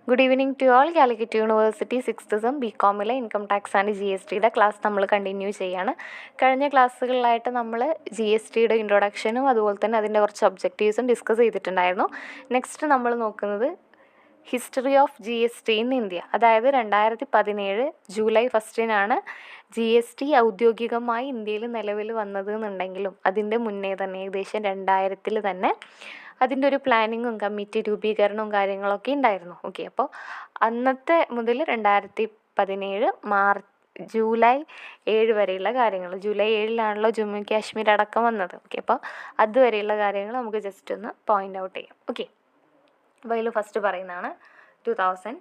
Good evening to all. Calicut university 6th sem ബികോമിലെ income tax and G S ടിയുടെ class നമ്മൾ continue ചെയ്യാണ്. കഴിഞ്ഞ ക്ലാസ്സുകളിലായിട്ട് നമ്മൾ ജി എസ് ടിയുടെ ഇൻട്രൊഡക്ഷനും അതുപോലെ തന്നെ അതിൻ്റെ കുറച്ച് ഒബ്ജക്റ്റീവ്സും ഡിസ്കസ് ചെയ്തിട്ടുണ്ടായിരുന്നു. നെക്സ്റ്റ് നമ്മൾ നോക്കുന്നത് history of G S T in India. അതായത് 2017 ജൂലൈ 1 ജി എസ് ടി ഔദ്യോഗികമായി ഇന്ത്യയിൽ നിലവിൽ വന്നത് എന്നുണ്ടെങ്കിലും അതിൻ്റെ മുന്നേ തന്നെ ഏകദേശം 2000 തന്നെ അതിൻ്റെ ഒരു പ്ലാനിങ്ങും കമ്മിറ്റി രൂപീകരണവും കാര്യങ്ങളൊക്കെ ഉണ്ടായിരുന്നു. ഓക്കെ, അപ്പോൾ അന്നത്തെ മുതൽ 2017 ജൂലൈ 7 വരെയുള്ള കാര്യങ്ങൾ, ജൂലൈ 7 ജമ്മു കാശ്മീർ അടക്കം വന്നത്. ഓക്കെ, അപ്പോൾ അതുവരെയുള്ള കാര്യങ്ങൾ നമുക്ക് ജസ്റ്റ് ഒന്ന് പോയിൻ്റ് ഔട്ട് ചെയ്യാം. ഓക്കെ, അപ്പോൾ അതിൽ ഫസ്റ്റ് പറയുന്നതാണ് 2000.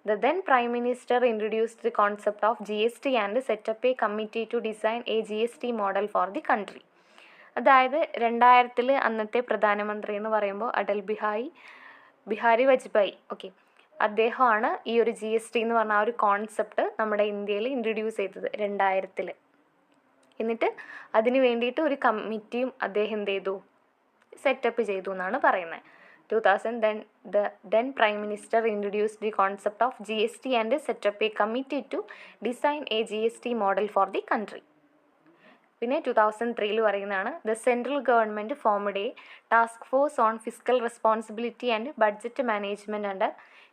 The then Prime Minister introduced the concept of GST and set up a committee to design a GST model for the country. അതായത് 2000 അന്നത്തെ പ്രധാനമന്ത്രി എന്ന് പറയുമ്പോൾ അടൽ ബിഹാരി വാജ്പേയി. ഓക്കെ, അദ്ദേഹമാണ് ഈ ഒരു ജി എസ് ടി എന്ന് പറഞ്ഞ ആ ഒരു കോൺസെപ്റ്റ് നമ്മുടെ ഇന്ത്യയിൽ ഇൻട്രൊഡ്യൂസ് ചെയ്തത് 2000. എന്നിട്ട് അതിന് വേണ്ടിയിട്ട് ഒരു കമ്മിറ്റിയും അദ്ദേഹം എന്ത് ചെയ്തു, സെറ്റപ്പ് ചെയ്തു എന്നാണ് പറയുന്നത്. 2000 the then Prime Minister introduced the concept of GST and set up a committee to design a GST model for the country. പിന്നെ 2003 പറയുന്നതാണ് the central government formed A task force on fiscal responsibility and budget management under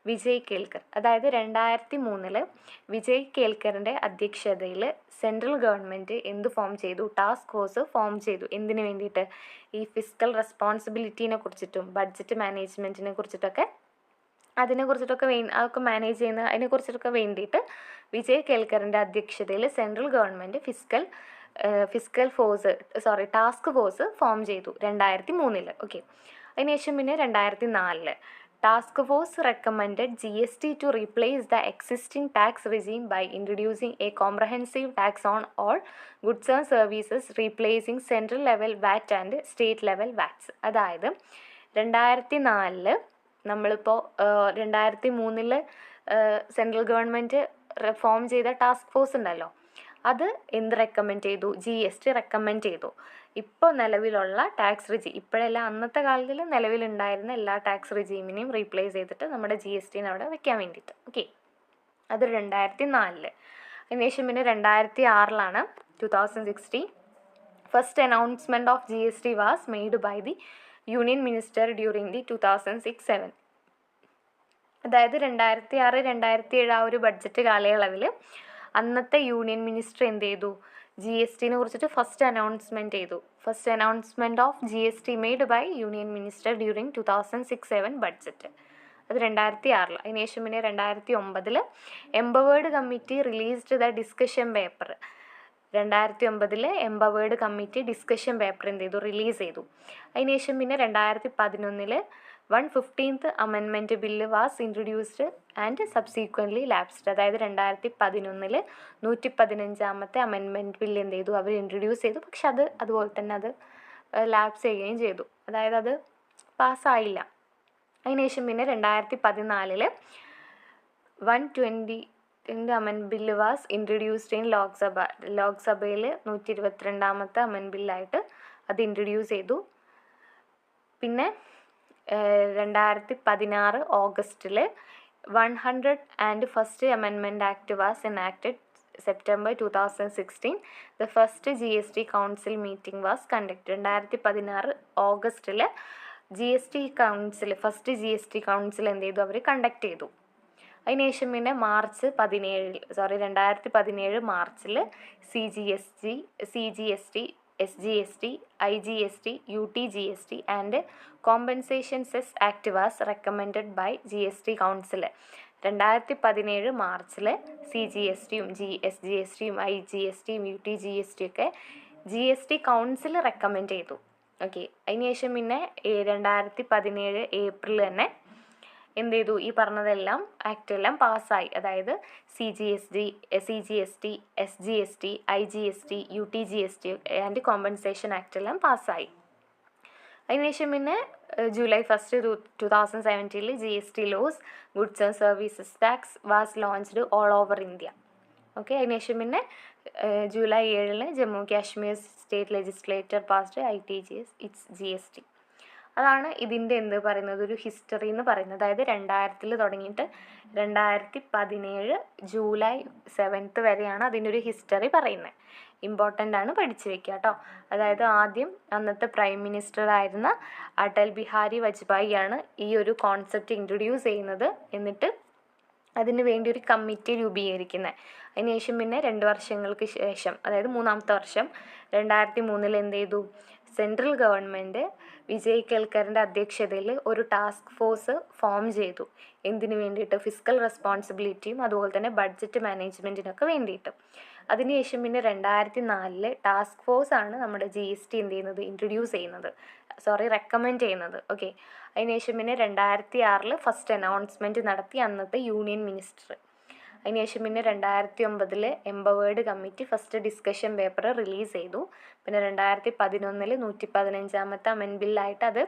Vijay Kelkar. അതായത് 2003 വിജയ് കേൽക്കറിൻ്റെ അധ്യക്ഷതയിൽ central government എന്ത് form ചെയ്തു, task force form ചെയ്തു. എന്തിനു വേണ്ടിയിട്ട്? ഈ ഫിസ്ക്കൽ റെസ്പോൺസിബിലിറ്റീനെ കുറിച്ചിട്ടും ബഡ്ജറ്റ് മാനേജ്മെൻറ്റിനെ കുറിച്ചിട്ടൊക്കെ അതൊക്കെ മാനേജ് ചെയ്യുന്ന അതിനെക്കുറിച്ചിട്ടൊക്കെ വേണ്ടിയിട്ട് വിജയ് കേൽക്കറിൻ്റെ അധ്യക്ഷതയിൽ central government task force form ചെയ്തു 2003. ഓക്കെ, അതിനുശേഷം പിന്നെ 2004 task force recommended G S T to replace the existing tax regime by introducing a comprehensive tax on all goods and services replacing central level VAT and state level VATs. അതായത് 2004 നമ്മളിപ്പോൾ 2003 central government form ചെയ്ത task force ഉണ്ടല്ലോ, അത് എന്ത് recommend ചെയ്തു? G S T recommend ചെയ്തു. ഇപ്പോൾ നിലവിലുള്ള ടാക്സ് റിജീം, ഇപ്പോഴല്ല അന്നത്തെ കാലത്തിൽ നിലവിലുണ്ടായിരുന്ന എല്ലാ ടാക്സ് റിജീമിനെയും റീപ്ലേസ് ചെയ്തിട്ട് നമ്മുടെ ജി എസ് ടിനെ അവിടെ വെക്കാൻ വേണ്ടിയിട്ട്. ഓക്കെ, അത് 2004. അതിനുശേഷം പിന്നെ 2006 2016 first announcement of G S T was made by the union minister during the 2006-07. അതായത് 2006-2007 ആ ഒരു ബഡ്ജറ്റ് കാലയളവിൽ അന്നത്തെ യൂണിയൻ മിനിസ്റ്റർ എന്ത് ചെയ്തു? ജി എസ് ടിനെ കുറിച്ചിട്ട് ഫസ്റ്റ് അനൗൺസ്മെൻറ്റ് ചെയ്തു. First announcement of G S T made by union minister during 2006-07 budget. അത് 2006. അതിനുശേഷം പിന്നെ 2009 empowered committee released the discussion paper. 2009 empowered committee discussion paper എന്ത് ചെയ്തു? റിലീസ് ചെയ്തു. അതിനുശേഷം പിന്നെ 2011 115th amendment bill was introduced and subsequently lapsed. അതായത് 2011 115ാമത്തെ amendment bill എന്ത് ചെയ്തു? അവർ ഇൻട്രൊഡ്യൂസ് ചെയ്തു. പക്ഷെ അതുപോലെ തന്നെ അത് ലാപ്സ് ചെയ്യുകയും ചെയ്തു. അതായത് അത് പാസ്സായില്ല. അതിനുശേഷം പിന്നെ 2014 120th amendment bill was introduced in ലോക്സഭയിൽ 122ാമത്തെ അമെൻമെൻറ്റ് ബില്ലായിട്ട് അത് ഇൻട്രൊഡ്യൂസ് ചെയ്തു. പിന്നെ 2016 ഓഗസ്റ്റിൽ 101st amendment act was enacted. September 2016 the first G S T council meeting was conducted. 2016 ഓഗസ്റ്റിൽ first G S T council എന്ത് ചെയ്തു? അവർ കണ്ടക്ട് ചെയ്തു. അതിനുശേഷം പിന്നെ 2017 മാർച്ചിൽ C G S T, S G S T, I G S T, U T G S T and compensation cess act was recommended by G S T council. 2017 മാർച്ചിൽ C G S ടിയും S G S ടിയും I G S ടിയും U T G S T ഒക്കെ G S T council recommend ചെയ്തു. Okay, അതിനുശേഷം പിന്നെ 2017 April തന്നെ എന്ത് ചെയ്തു? ഈ പറഞ്ഞതെല്ലാം ആക്ടെല്ലാം പാസ്സായി. അതായത് C G S T, S G S T, I G S T, U T G S T and compensation ആക്ടെല്ലാം പാസ്സായി. അതിനുശേഷം പിന്നെ July 1 2017 G S T laws goods and services tax was launched all over India. Okay, അതിനുശേഷം പിന്നെ July 7 Jammu Kashmir state legislature passed ITGS it's G S T. അതാണ് ഇതിൻ്റെ എന്ത് പറയുന്നത് ഒരു ഹിസ്റ്ററി എന്ന് പറയുന്നത്. അതായത് 2000 തുടങ്ങിയിട്ട് 2017 ജൂലൈ 7 വരെയാണ് അതിൻ്റെ ഒരു ഹിസ്റ്ററി പറയുന്നത്. ഇമ്പോർട്ടൻ്റ് ആണ്, പഠിച്ചു വെക്കുക കേട്ടോ. അതായത് ആദ്യം അന്നത്തെ പ്രൈം മിനിസ്റ്റർ ആയിരുന്ന അടൽ ബിഹാരി വാജ്പേയി ആണ് ഈ ഒരു കോൺസെപ്റ്റ് ഇൻട്രൊഡ്യൂസ് ചെയ്യുന്നത്. എന്നിട്ട് അതിന് വേണ്ടി ഒരു കമ്മിറ്റി രൂപീകരിക്കുന്നത്. അതിനുശേഷം പിന്നെ 2 വർഷങ്ങൾക്ക് ശേഷം, അതായത് 3-ാമത്തെ വർഷം 2003 എന്ത് ചെയ്തു, സെൻട്രൽ ഗവൺമെൻറ് വിജയ് കേൽക്കറിൻ്റെ അധ്യക്ഷതയിൽ ഒരു ടാസ്ക് ഫോഴ്സ് ഫോം ചെയ്തു. എന്തിനു വേണ്ടിയിട്ട്? ഫിസിക്കൽ റെസ്പോൺസിബിലിറ്റിയും അതുപോലെ തന്നെ ബഡ്ജറ്റ് മാനേജ്മെൻറ്റിനൊക്കെ വേണ്ടിയിട്ട്. അതിനുശേഷം പിന്നെ 2004 ടാസ്ക് ഫോഴ്സ് ആണ് നമ്മുടെ GST എന്ത് ചെയ്യുന്നത്, ഇൻട്രൊഡ്യൂസ് ചെയ്യുന്നത്, റെക്കമെൻഡ് ചെയ്യുന്നത്. ഓക്കെ. അതിനുശേഷം പിന്നെ 2006 ഫസ്റ്റ് അനൗൺസ്മെൻറ്റ് നടത്തി അന്നത്തെ യൂണിയൻ മിനിസ്റ്റർ. അതിനുശേഷം പിന്നെ 2009 empowered committee first discussion paper release ചെയ്തു. പിന്നെ 2011 115ാമത്തെ അമെൻഡ് ബില്ലായിട്ട് അത്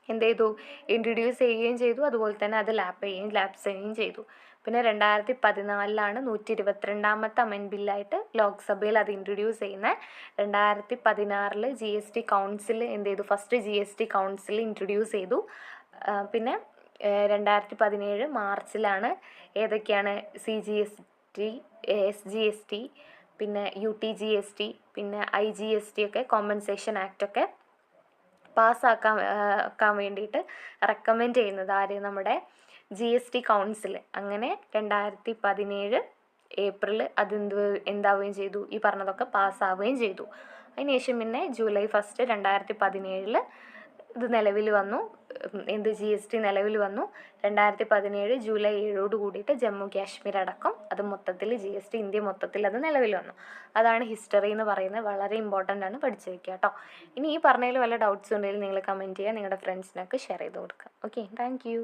എന്ത് ചെയ്തു, ഇൻട്രൊഡ്യൂസ് ചെയ്യുകയും ചെയ്തു. അതുപോലെ തന്നെ അത് ലാപ്സ് ചെയ്യുകയും ചെയ്തു. പിന്നെ 2014 122ാമത്തെ അമെൻഡ് ബില്ലായിട്ട് ലോക്സഭയിൽ അത് ഇൻട്രൊഡ്യൂസ് ചെയ്യുന്നത്. 2016 GST കൗൺസിൽ എന്ത് ചെയ്തു, ഫസ്റ്റ് GST കൗൺസിൽ ഇൻട്രൊഡ്യൂസ് ചെയ്തു. പിന്നെ 2017 മാർച്ചിലാണ് ഏതൊക്കെയാണ് CGST, SGST, പിന്നെ UTGST, പിന്നെ IGST ഒക്കെ കോമ്പൻസേഷൻ ആക്റ്റൊക്കെ പാസ്സാക്കാൻ വേണ്ടിയിട്ട് റെക്കമെൻഡ് ചെയ്യുന്നത് ആര്, നമ്മുടെ GST കൗൺസിൽ. അങ്ങനെ 2017 ഏപ്രിൽ അത് എന്താവുകയും ചെയ്തു, ഈ പറഞ്ഞതൊക്കെ പാസ്സാവുകയും ചെയ്തു. അതിനുശേഷം പിന്നെ ജൂലൈ 1 2017 ഇത് നിലവിൽ വന്നു. GST നിലവിൽ വന്നു. 2017 ജൂലൈ 7 കൂടിയിട്ട് ജമ്മു കാശ്മീർ അടക്കം അത് മൊത്തത്തിൽ GST ഇന്ത്യ മൊത്തത്തിൽ അത് നിലവിൽ വന്നു. അതാണ് ഹിസ്റ്ററി എന്ന് പറയുന്നത്. വളരെ ഇമ്പോർട്ടൻ്റ് ആണ്, പഠിച്ചു വയ്ക്കുക കേട്ടോ. ഇനി ഈ പറഞ്ഞതിൽ വല്ല ഡൗട്ട്സ് ഉണ്ടെങ്കിൽ നിങ്ങൾ കമൻറ്റ് ചെയ്യുക, നിങ്ങളുടെ ഫ്രണ്ട്സിനൊക്കെ ഷെയർ ചെയ്ത് കൊടുക്കുക. Okay, thank you.